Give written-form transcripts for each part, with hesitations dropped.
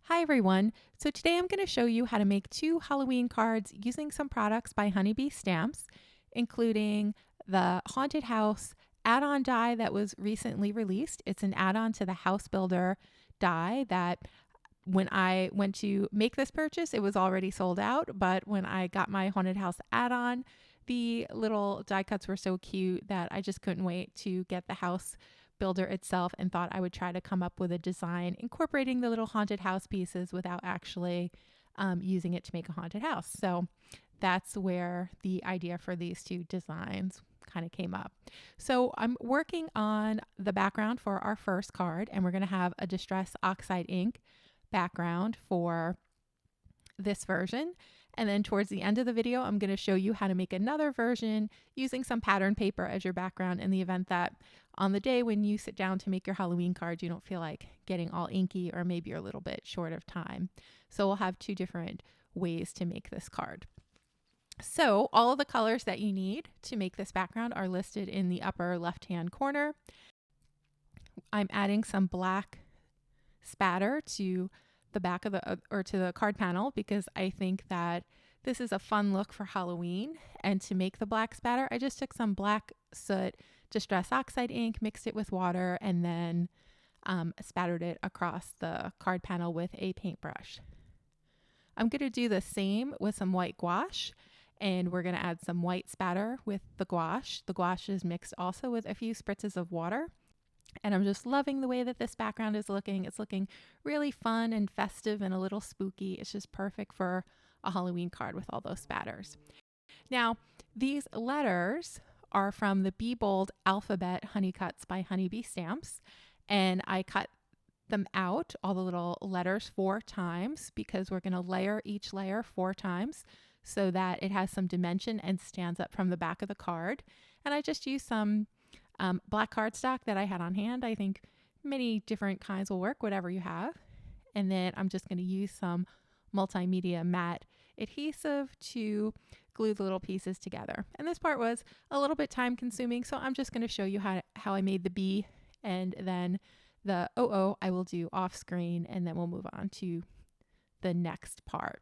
Hi everyone. So today I'm going to show you how to make two Halloween cards using some products by Honeybee Stamps, including the Haunted House add-on die that was recently released. It's an add-on to the House Builder die that when I went to make this purchase, it was already sold out, but when I got my Haunted House add-on, the little die cuts were so cute that I just couldn't wait to get the house builder itself and thought I would try to come up with a design incorporating the little haunted house pieces without actually using it to make a haunted house. So that's where the idea for these two designs kind of came up. So I'm working on the background for our first card, and we're going to have a Distress Oxide ink background for this version. And then towards the end of the video, I'm going to show you how to make another version using some pattern paper as your background in the event that on the day when you sit down to make your Halloween card, you don't feel like getting all inky or maybe you're a little bit short of time. So we'll have two different ways to make this card. So all of the colors that you need to make this background are listed in the upper left-hand corner. I'm adding some black spatter to the back of the to the card panel because I think that this is a fun look for Halloween. And to make the black spatter, I just took some black soot Distress Oxide ink, mixed it with water, and then spattered it across the card panel with a paintbrush. I'm going to do the same with some white gouache, and we're going to add some white spatter with the gouache. The gouache is mixed also with a few spritzes of water. And I'm just loving the way that this background is looking. It's looking really fun and festive and a little spooky. It's just perfect for a Halloween card with all those spatters. Now, these letters are from the Be Bold Alphabet Honey Cuts by Honeybee Stamps. And I cut them out, all the little letters, 4 times because we're going to layer each layer 4 times so that it has some dimension and stands up from the back of the card. And I just used some black cardstock that I had on hand. I think many different kinds will work, whatever you have. And then I'm just going to use some multimedia matte adhesive to glue the little pieces together. And this part was a little bit time consuming, so I'm just going to show you how I made the B, and then the OO I will do off screen, and then we'll move on to the next part.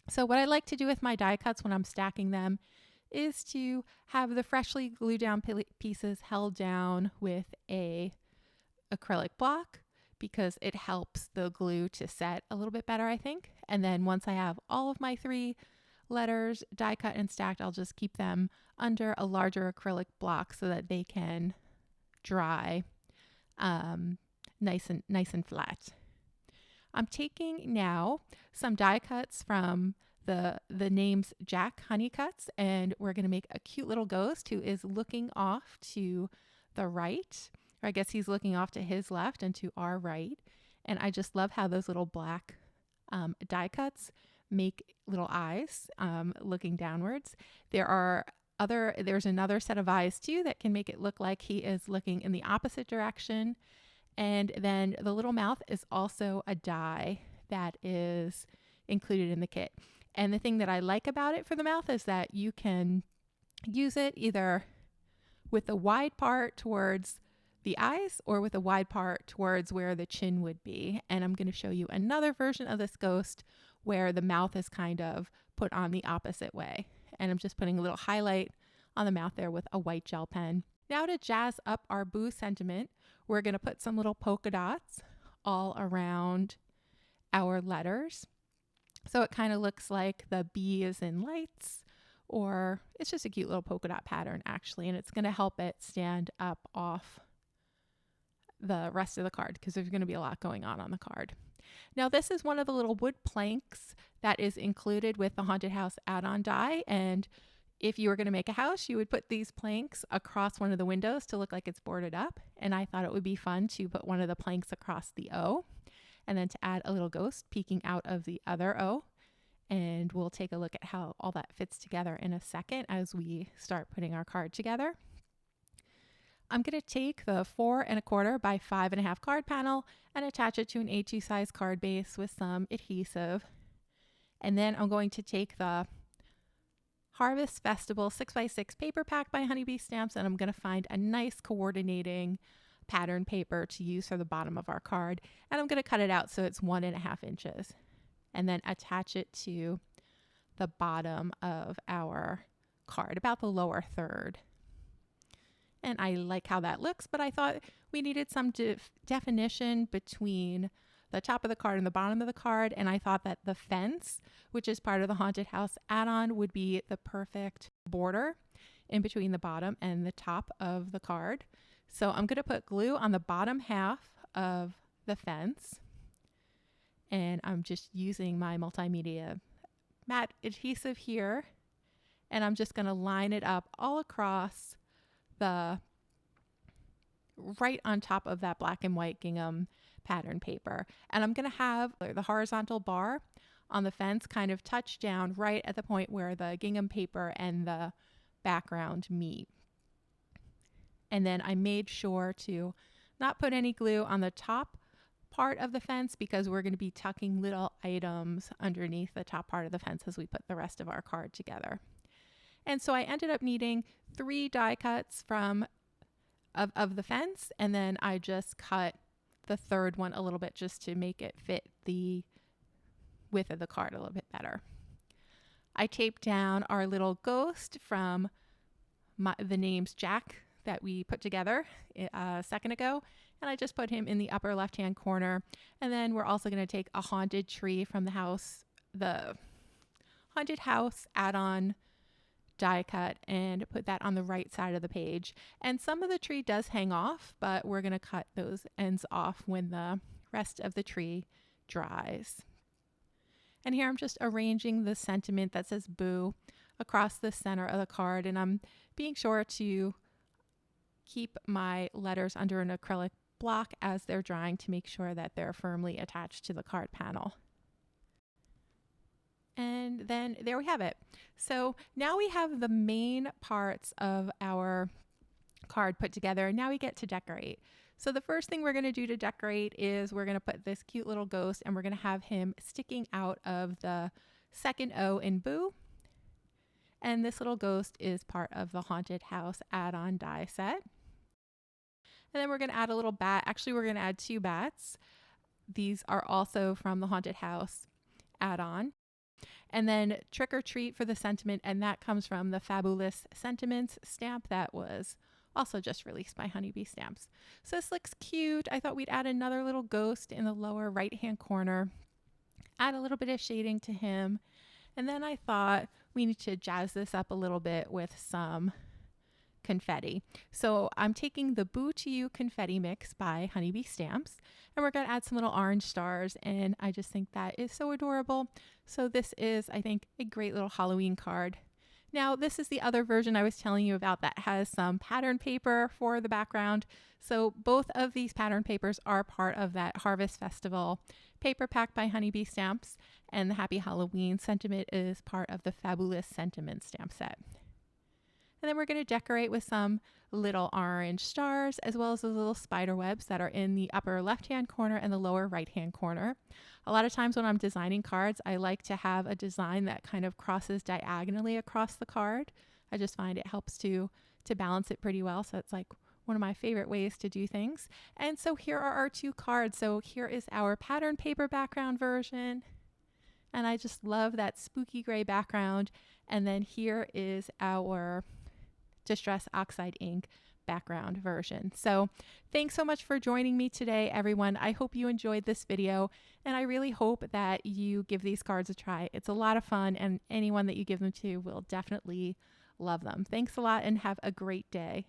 So what I like to do with my die cuts when I'm stacking them is to have the freshly glued down pieces held down with a acrylic block because it helps the glue to set a little bit better, I think. And then once I have all of my 3 letters die cut and stacked, I'll just keep them under a larger acrylic block so that they can dry nice and flat. I'm taking now some die cuts from the name's Jack Honey Cuts, and we're going to make a cute little ghost who is looking off to the right, or I guess he's looking off to his left and to our right. And I just love how those little black die cuts make little eyes looking downwards. There's another set of eyes too that can make it look like he is looking in the opposite direction. And then the little mouth is also a die that is included in the kit. And the thing that I like about it for the mouth is that you can use it either with the wide part towards the eyes or with a wide part towards where the chin would be. And I'm going to show you another version of this ghost where the mouth is kind of put on the opposite way. And I'm just putting a little highlight on the mouth there with a white gel pen. Now to jazz up our boo sentiment, we're going to put some little polka dots all around our letters. So it kind of looks like the B is in lights, or it's just a cute little polka dot pattern actually, and it's going to help it stand up off the rest of the card because there's going to be a lot going on the card. Now this is one of the little wood planks that is included with the Haunted House add-on die, and if you were going to make a house, you would put these planks across one of the windows to look like it's boarded up, and I thought it would be fun to put one of the planks across the O and then to add a little ghost peeking out of the other O. And we'll take a look at how all that fits together in a second as we start putting our card together. I'm going to take the 4 1/4 by 5 1/2 card panel and attach it to an A2 size card base with some adhesive. And then I'm going to take the Harvest Festival 6x6 paper pack by Honeybee Stamps, and I'm going to find a nice coordinating pattern paper to use for the bottom of our card. And I'm going to cut it out so it's 1.5 inches and then attach it to the bottom of our card, about the lower third. And I like how that looks, but I thought we needed some definition between the top of the card and the bottom of the card. And I thought that the fence, which is part of the Haunted House add-on, would be the perfect border in between the bottom and the top of the card. So I'm going to put glue on the bottom half of the fence. And I'm just using my multimedia matte adhesive here. And I'm just going to line it up all across the right on top of that black and white gingham pattern paper. And I'm going to have the horizontal bar on the fence kind of touch down right at the point where the gingham paper and the background meet. And then I made sure to not put any glue on the top part of the fence because we're going to be tucking little items underneath the top part of the fence as we put the rest of our card together. And so I ended up needing 3 die cuts of the fence, and then I just cut the third one a little bit just to make it fit the width of the card a little bit better. I taped down our little ghost from the names Jack that we put together a second ago, and I just put him in the upper left-hand corner. And then we're also going to take a haunted tree from the house, the Haunted House add-on die cut, and put that on the right side of the page. And some of the tree does hang off, but we're going to cut those ends off when the rest of the tree dries. And here I'm just arranging the sentiment that says boo across the center of the card, and I'm being sure to keep my letters under an acrylic block as they're drying to make sure that they're firmly attached to the card panel. And then there we have it. So now we have the main parts of our card put together. Now we get to decorate. So the first thing we're going to do to decorate is we're going to put this cute little ghost, and we're going to have him sticking out of the second O in boo. And this little ghost is part of the Haunted House add-on die set. And then we're going to add a little bat. Actually, we're going to add 2 bats. These are also from the Haunted House add-on. And then Trick or Treat for the sentiment, and that comes from the Fabulous Sentiments stamp that was also just released by Honeybee Stamps. So this looks cute. I thought we'd add another little ghost in the lower right-hand corner, add a little bit of shading to him, and then I thought we need to jazz this up a little bit with some confetti. So I'm taking the Boo to You confetti mix by Honeybee Stamps, and we're going to add some little orange stars, and I just think that is so adorable. So this is, I think, a great little Halloween card. Now, this is the other version I was telling you about that has some pattern paper for the background. So both of these pattern papers are part of that Harvest Festival paper pack by Honeybee Stamps, and the Happy Halloween sentiment is part of the Fabulous Sentiment stamp set. And then we're going to decorate with some little orange stars, as well as the little spider webs that are in the upper left-hand corner and the lower right-hand corner. A lot of times when I'm designing cards, I like to have a design that kind of crosses diagonally across the card. I just find it helps to balance it pretty well. So it's like one of my favorite ways to do things. And so here are our 2 cards. So here is our pattern paper background version. And I just love that spooky gray background. And then here is our Distress Oxide ink background version. So thanks so much for joining me today, everyone. I hope you enjoyed this video, and I really hope that you give these cards a try. It's a lot of fun, and anyone that you give them to will definitely love them. Thanks a lot, and have a great day.